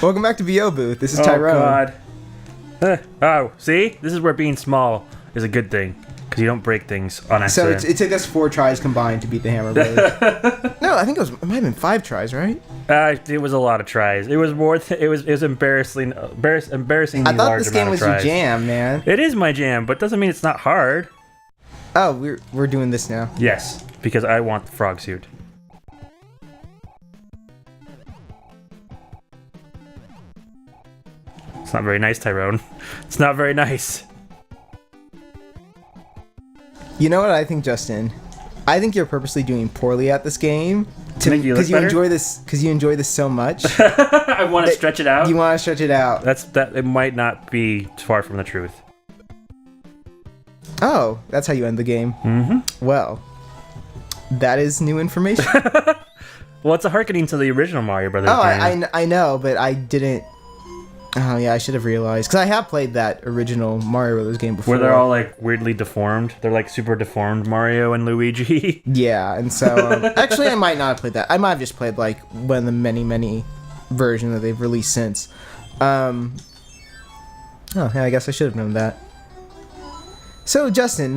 Welcome back to VO Booth. This is Oh, Tyrone. God. Oh, see? This is where being small is a good thing. Because you don't break things on So accident. it took us 4 tries combined to beat the Hammer Brothers. No, I think it might have been 5 tries, right? It was a lot of tries. It was more. It was embarrassingly I thought this game was your jam, man. It is my jam, but doesn't mean it's not hard. Oh, we're doing this now. Yes, because I want the frog suit. It's not very nice, Tyrone. It's not very nice. You know what I think, Justin? I think you're purposely doing poorly at this game because you enjoy this so much. I want to stretch it out. You want to stretch it out. It might not be far from the truth. Oh, that's how you end the game. Mm-hmm. Well, that is new information. Well, it's a hearkening to the original Mario Brothers game. I know, but I didn't. Oh yeah, I should have realized because I have played that original Mario Brothers game before. Where they're all like weirdly deformed. They're like super deformed Mario and Luigi. Yeah, and so actually, I might not have played that. I might have just played like one of the many versions that they've released since. Oh yeah, I guess I should have known that. So Justin,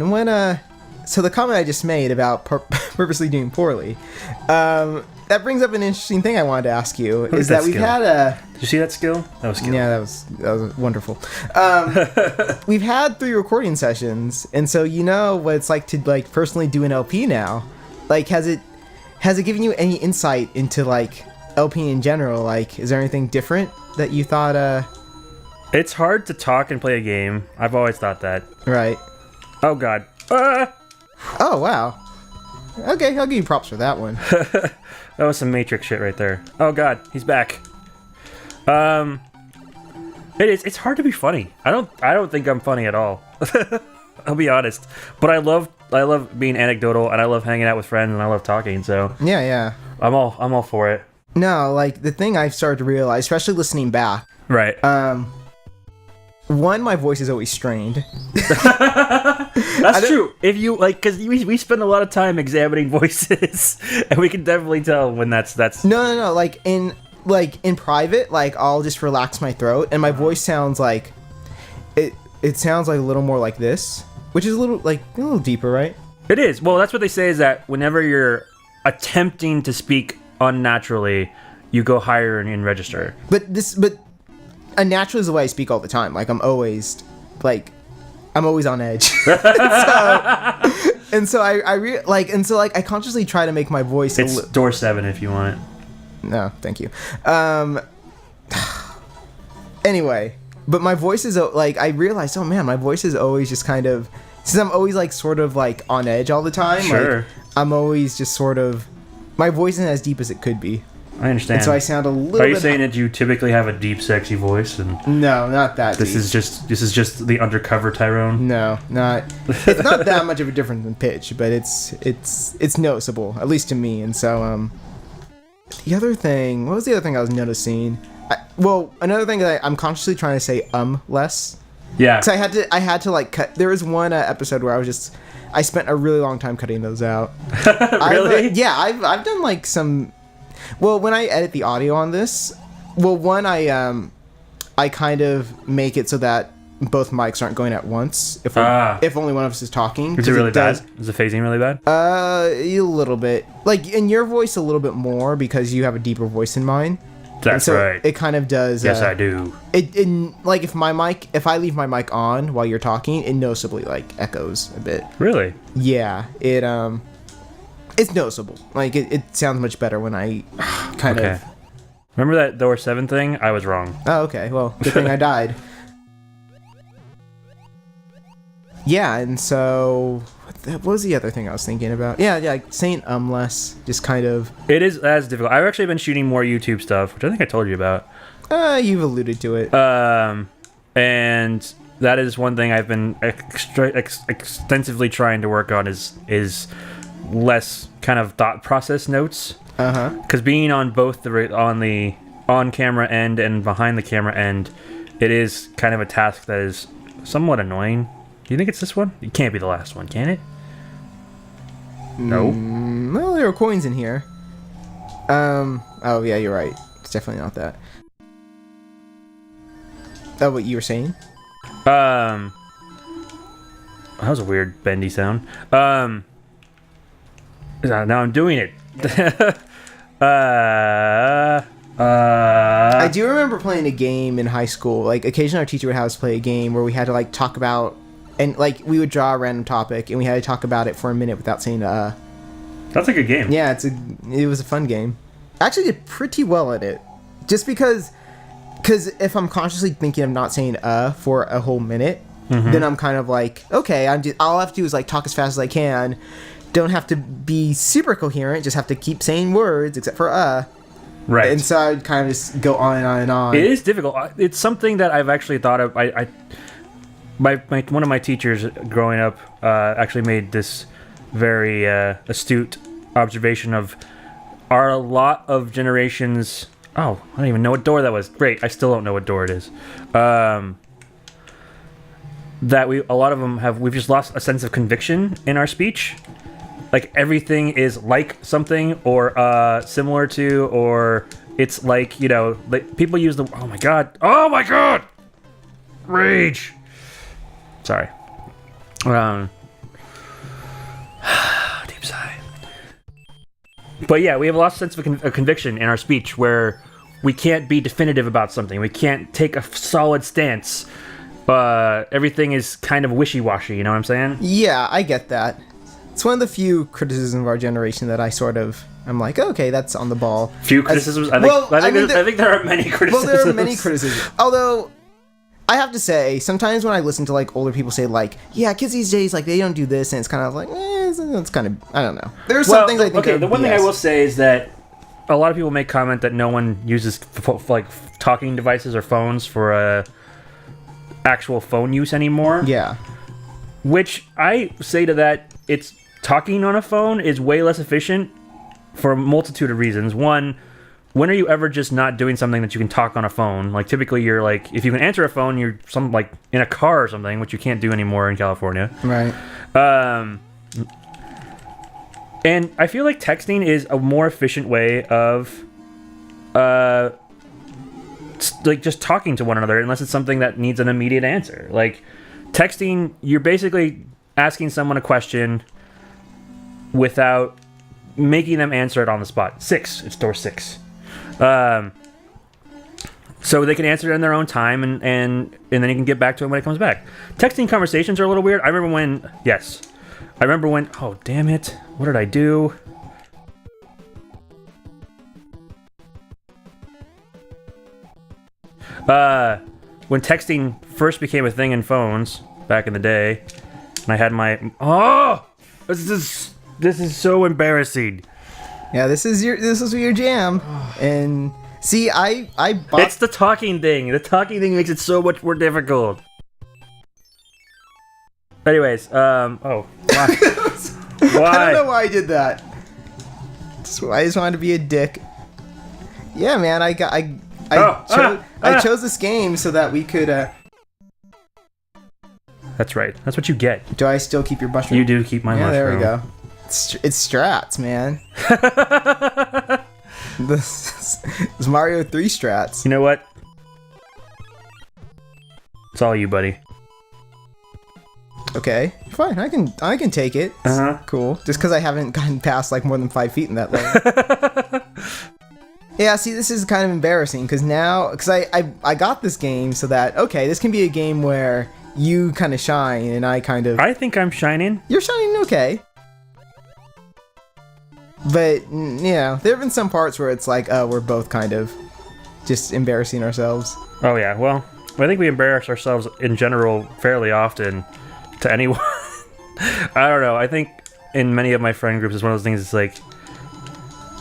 so the comment I just made about purposely doing poorly, that brings up an interesting thing I wanted to ask you. Is that we've had a... Did you see that skill? That was skill. Yeah, that was wonderful. We've had 3 recording sessions, and so you know what it's like to like personally do an LP now. Like, has it given you any insight into like LP in general? Like, is there anything different that you thought? It's hard to talk and play a game. I've always thought that. Right. Oh God. Oh wow. Okay, I'll give you props for that one. That was some Matrix shit right there. Oh God, he's back. It's hard to be funny. I don't think I'm funny at all. I'll be honest. But I love being anecdotal, and I love hanging out with friends, and I love talking. So yeah. I'm all for it. No, like the thing I've started to realize, especially listening back. Right. One, my voice is always strained. That's true. If you like, because we spend a lot of time examining voices, and we can definitely tell when that's. No. Like in private, like I'll just relax my throat, and my voice sounds like it sounds like a little more like this, which is a little deeper, right? It is. Well, that's what they say is that whenever you're attempting to speak unnaturally, you go higher in register. But unnaturally is the way I speak all the time. Like I'm always on edge. and so I consciously try to make my voice. It's door 7 if you want it. No, thank you. Anyway, but my voice is like I realized. Oh man, my voice is always just kind of since I'm always like sort of like on edge all the time. Sure. Like, I'm always just sort of my voice isn't as deep as it could be. I understand. And so I sound a little. Are you saying that you typically have a deep, sexy voice? And no, not that. This deep. is just the undercover Tyrone. No, not. It's not that much of a difference in pitch, but it's noticeable, at least to me. And so the other thing. What was the other thing I was noticing? Another thing that I'm consciously trying to say less. Yeah. Because I had to like cut. There was one episode where I spent a really long time cutting those out. Really? I've done like some. Well, when I edit the audio on this, I kind of make it so that both mics aren't going at once if only one of us is talking. Is it really bad? Is the phasing really bad? A little bit. Like in your voice, a little bit more because you have a deeper voice than mine. That's right. It kind of does. Yes, I do. Like if I leave my mic on while you're talking, it noticeably like echoes a bit. Really? Yeah. It's noticeable. Like it sounds much better when I kind of. Remember that door 7 thing? I was wrong. Oh, okay. Well, good thing I died. Yeah, and so what was the other thing I was thinking about? Yeah, like saying less, just kind of. It is as difficult. I've actually been shooting more YouTube stuff, which I think I told you about. You've alluded to it. And that is one thing I've been extensively trying to work on is less kind of thought process notes. Because being on both the on-camera end and behind the camera end, it is kind of a task that is somewhat annoying. Do you think it's this one? It can't be the last one, can it? No. Well, there are coins in here. Oh yeah, you're right. It's definitely not that. what you were saying? That was a weird bendy sound. Now I'm doing it. I do remember playing a game in high school. Like, occasionally our teacher would have us play a game where we had to, like, talk about... And, like, we would draw a random topic, and we had to talk about it for a minute without saying, That's a good game. Yeah, it was a fun game. I actually did pretty well at it. Just because if I'm consciously thinking of not saying, for a whole minute, then I'm kind of like, okay, all I have to do is, like, talk as fast as I can. Don't have to be super coherent, just have to keep saying words, except for, Right. And so I would kind of just go on and on and on. It is difficult. It's something that I've actually thought of. One of my teachers growing up actually made this very astute observation of a lot of generations... Oh, I don't even know what door that was. Great, I still don't know what door it is. That a lot of them we've just lost a sense of conviction in our speech. Like, everything is like something, or similar to, or it's like, you know, like, people use the... Oh my god! Rage! Sorry. Deep sigh. But yeah, we have a lost sense of conviction in our speech, where we can't be definitive about something. We can't take a solid stance. Everything is kind of wishy-washy, you know what I'm saying? Yeah, I get that. It's one of the few criticisms of our generation that I'm like, okay, that's on the ball. Few criticisms? I think there are many criticisms. Well, there are many criticisms. Although, I have to say, sometimes when I listen to, like, older people say, like, yeah, kids these days, like, they don't do this, and it's kind of like, it's kind of, I don't know. There are some things I think the one thing I will say is that a lot of people make comment that no one uses, like, talking devices or phones for actual phone use anymore. Yeah. Which, I say to that, talking on a phone is way less efficient for a multitude of reasons. One, when are you ever just not doing something that you can talk on a phone? Like, typically you're like, if you can answer a phone, you're like in a car or something, which you can't do anymore in California. Right. And I feel like texting is a more efficient way of like just talking to one another, unless it's something that needs an immediate answer. Like, texting, you're basically asking someone a question without making them answer it on the spot. 6. It's door 6. So they can answer it in their own time, and then you can get back to it when it comes back. Texting conversations are a little weird. I remember when... Oh, damn it. What did I do? When texting first became a thing in phones back in the day, and I had my... Oh! This is so embarrassing. Yeah, this is your jam. And see, I bought... It's the talking thing. The talking thing makes it so much more difficult. Anyways, oh, why? Why? I don't know why I did that. I just wanted to be a dick. Yeah, man, I chose this game so that we could. That's right. That's what you get. Do I still keep your mushroom? You do keep my mushroom. Yeah, there we go. It's strats, man. This is Mario 3 strats. You know what? It's all you, buddy. Okay, fine. I can take it. Cool. Just because I haven't gotten past like more than 5 feet in that level. Yeah. See, this is kind of embarrassing because I got this game so that this can be a game where you kind of shine and I kind of. I think I'm shining. You're shining okay. But there have been some parts where it's like, we're both kind of just embarrassing ourselves. Oh yeah. Well, I think we embarrass ourselves in general fairly often. To anyone. I don't know. I think in many of my friend groups, it's one of those things. It's like,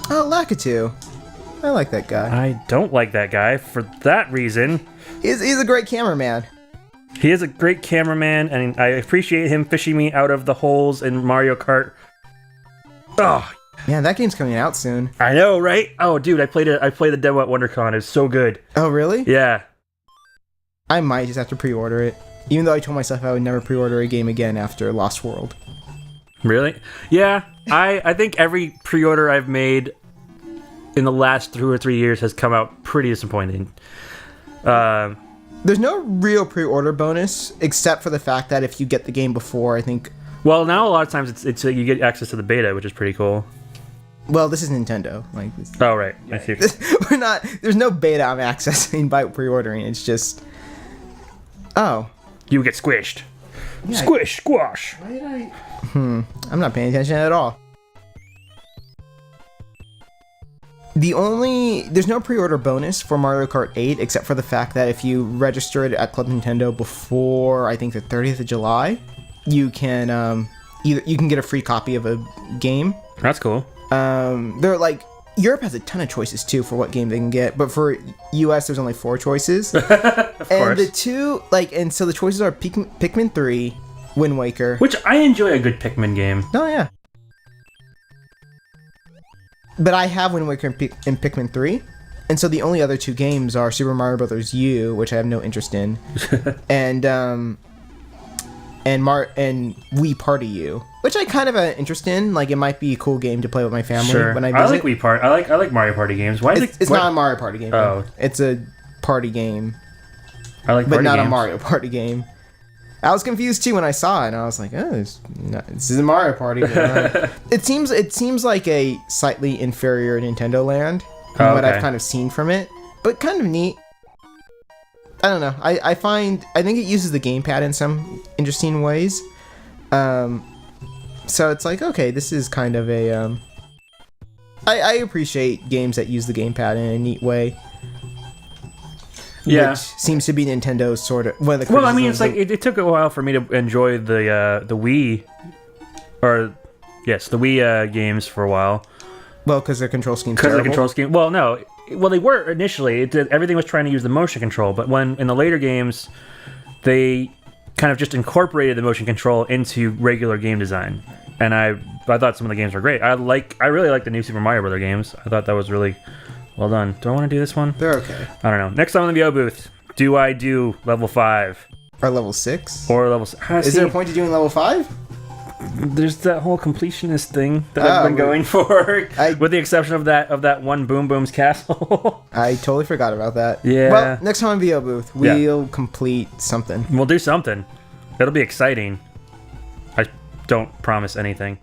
oh, Lakitu. I like that guy. I don't like that guy for that reason. He's a great cameraman. He is a great cameraman, and I appreciate him fishing me out of the holes in Mario Kart. Oh, man, that game's coming out soon. I know, right? Oh, dude, I played the demo at WonderCon. It's so good. Oh, really? Yeah. I might just have to pre-order it. Even though I told myself I would never pre-order a game again after Lost World. Really? Yeah, I think every pre-order I've made in the last 2 or 3 years has come out pretty disappointing. There's no real pre-order bonus, except for the fact that if you get the game before, I think... Well, now a lot of times it's you get access to the beta, which is pretty cool. Well, this is Nintendo. Like, oh, right. I see. We're not... There's no beta I'm accessing by pre-ordering. It's just... Oh. You get squished. Yeah, Squish, squash. Why did I... I'm not paying attention at all. There's no pre-order bonus for Mario Kart 8, except for the fact that if you register it at Club Nintendo before, I think, the 30th of July, you can you can get a free copy of a game. That's cool. They're like, Europe has a ton of choices too for what game they can get, but for US there's only 4 choices. Of and course. the two and so the choices are Pikmin 3, Wind Waker. Which I enjoy a good Pikmin game. Oh yeah. But I have Wind Waker and Pikmin 3, and so the only other 2 games are Super Mario Bros. U, which I have no interest in, and Wii Party U, which I kind of have an interest in. Like, it might be a cool game to play with my family when I visit. I like Wii Party. I like Mario Party games. Why is it's not a Mario Party game. Oh. It's a party game. I like but party not games. a Mario Party game. I was confused too when I saw it, and I was like, "Oh, this is a Mario Party game." Right? It seems like a slightly inferior Nintendo Land from what I've kind of seen from it, but kind of neat. I don't know. I think it uses the gamepad in some interesting ways. So it's like, okay, this is kind of a. I appreciate games that use the gamepad in a neat way. Yeah, which seems to be Nintendo's sort of one of the. Well, I mean, it's like it took a while for me to enjoy the Wii, the Wii games for a while. Well, because their control scheme. Because the control scheme. Well, no, they were initially. Everything was trying to use the motion control, but when in the later games, they kind of just incorporated the motion control into regular game design, and I thought some of the games were great. I really like the new Super Mario Bros. Games. I thought that was really. Well done. Do I want to do this one? They're okay. I don't know. Next time on the VO booth, do I do level 5? Or level 6? Or level 6? Is there a point to doing level 5? There's that whole completionist thing that I've been going for, with the exception of that one Boom Boom's castle. I totally forgot about that. Yeah. Well, next time on VO booth, we'll complete something. We'll do something. It'll be exciting. I don't promise anything.